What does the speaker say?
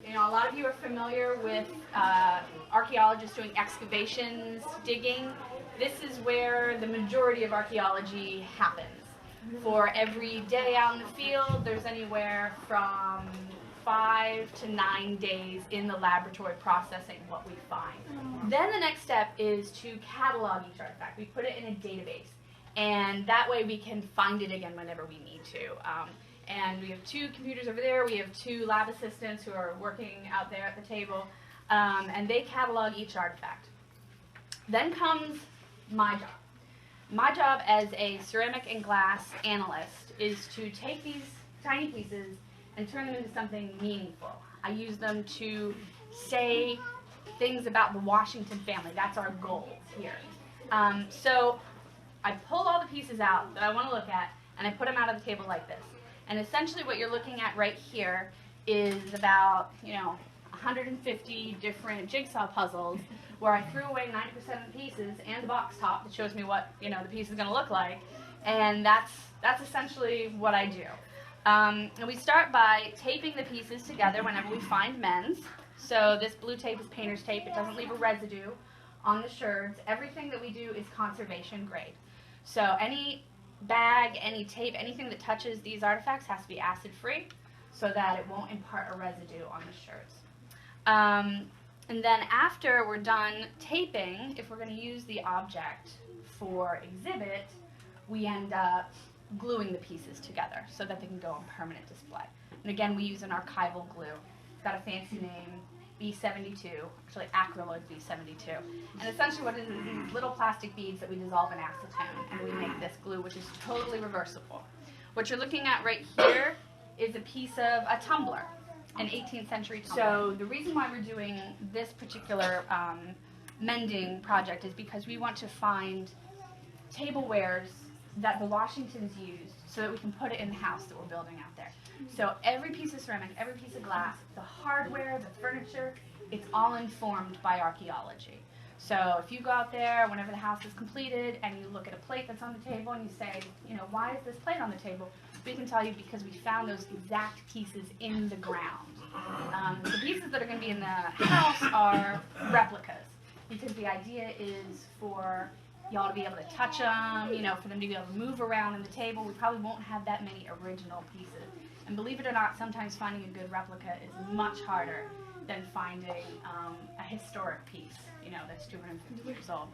You know, a lot of you are familiar with archaeologists doing excavations, digging. This is where the majority of archaeology happens. For every day out in the field, there's anywhere from 5 to 9 days in the laboratory processing what we find. Then the next step is to catalog each artifact. We put it in a database, and that way we can find it again whenever we need to. And we have 2 computers over there. We have 2 lab assistants who are working out there at the table, and they catalog each artifact. Then comes my job. My job as a ceramic and glass analyst is to take these tiny pieces and turn them into something meaningful. I use them to say things about the Washington family. That's our goal here. So I pull all the pieces out that I want to look at, and I put them out on the table like this. And essentially what you're looking at right here is about, 150 different jigsaw puzzles where I threw away 90% of the pieces and the box top that shows me what, the piece is going to look like. And that's essentially what I do. And we start by taping the pieces together whenever we find mends. So this blue tape is painter's tape. It doesn't leave a residue on the sherds. Everything that we do is conservation grade. So any bag, any tape, anything that touches these artifacts has to be acid-free so that it won't impart a residue on the sherds. And then after we're done taping, if we're going to use the object for exhibit, we end up gluing the pieces together so that they can go on permanent display. And again, we use an archival glue. It's got a fancy name, B72, actually acrylic B72. And essentially what it is these little plastic beads that we dissolve in acetone, and we make this glue, which is totally reversible. What you're looking at right here is a piece of a tumbler, an 18th century tumbler. So the reason why we're doing this particular mending project is because we want to find tablewares that the Washingtons used so that we can put it in the house that we're building out there. So every piece of ceramic, every piece of glass, the hardware, the furniture, it's all informed by archaeology. So if you go out there whenever the house is completed and you look at a plate that's on the table and you say, why is this plate on the table? We can tell you because we found those exact pieces in the ground. The pieces that are going to be in the house are replicas because the idea is for y'all to be able to touch them, for them to be able to move around on the table. We probably won't have that many original pieces. And believe it or not, sometimes finding a good replica is much harder than finding a historic piece, that's 250 years old.